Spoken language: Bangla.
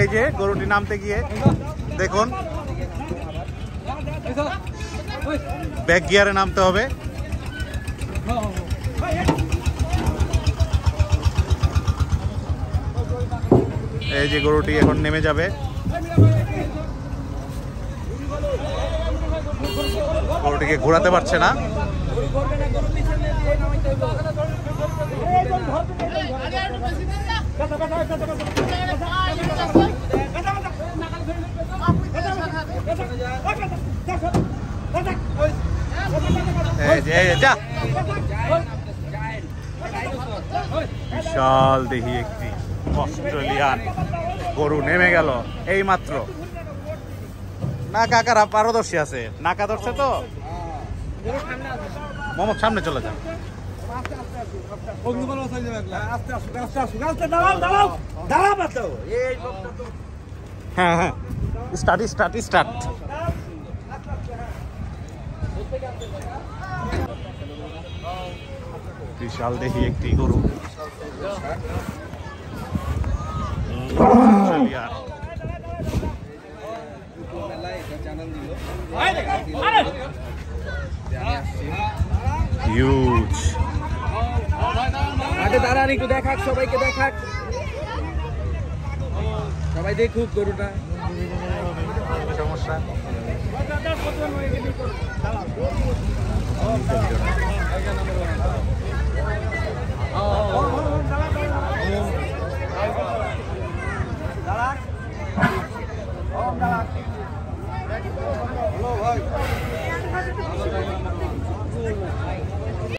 এই যে গরুটি নামতে গিয়ে দেখুন ব্যাক গিয়ারে নামতে হবে। এই যে গরুটি এখন নেমে যাবে। গরুটিকে ঘোরাতে পারছে না। বিশাল দেখি একটি অস্ট্রেলিয়ান গরু নেমে গেল এই মাত্র। না কাকারা পারদর্শী আছে, নাকা ধরছে তো। মোহাম্মদ সামনে চলে যান। হ্যাঁ হ্যাঁ স্টার্ট স্টার্ট স্টার্ট। বিশাল দেখি একটি গরু হিউজ। আগে দাঁড়ান একটু দেখাক, সবাইকে দেখাক, সবাই দেখুক গরুটা। সমস্যা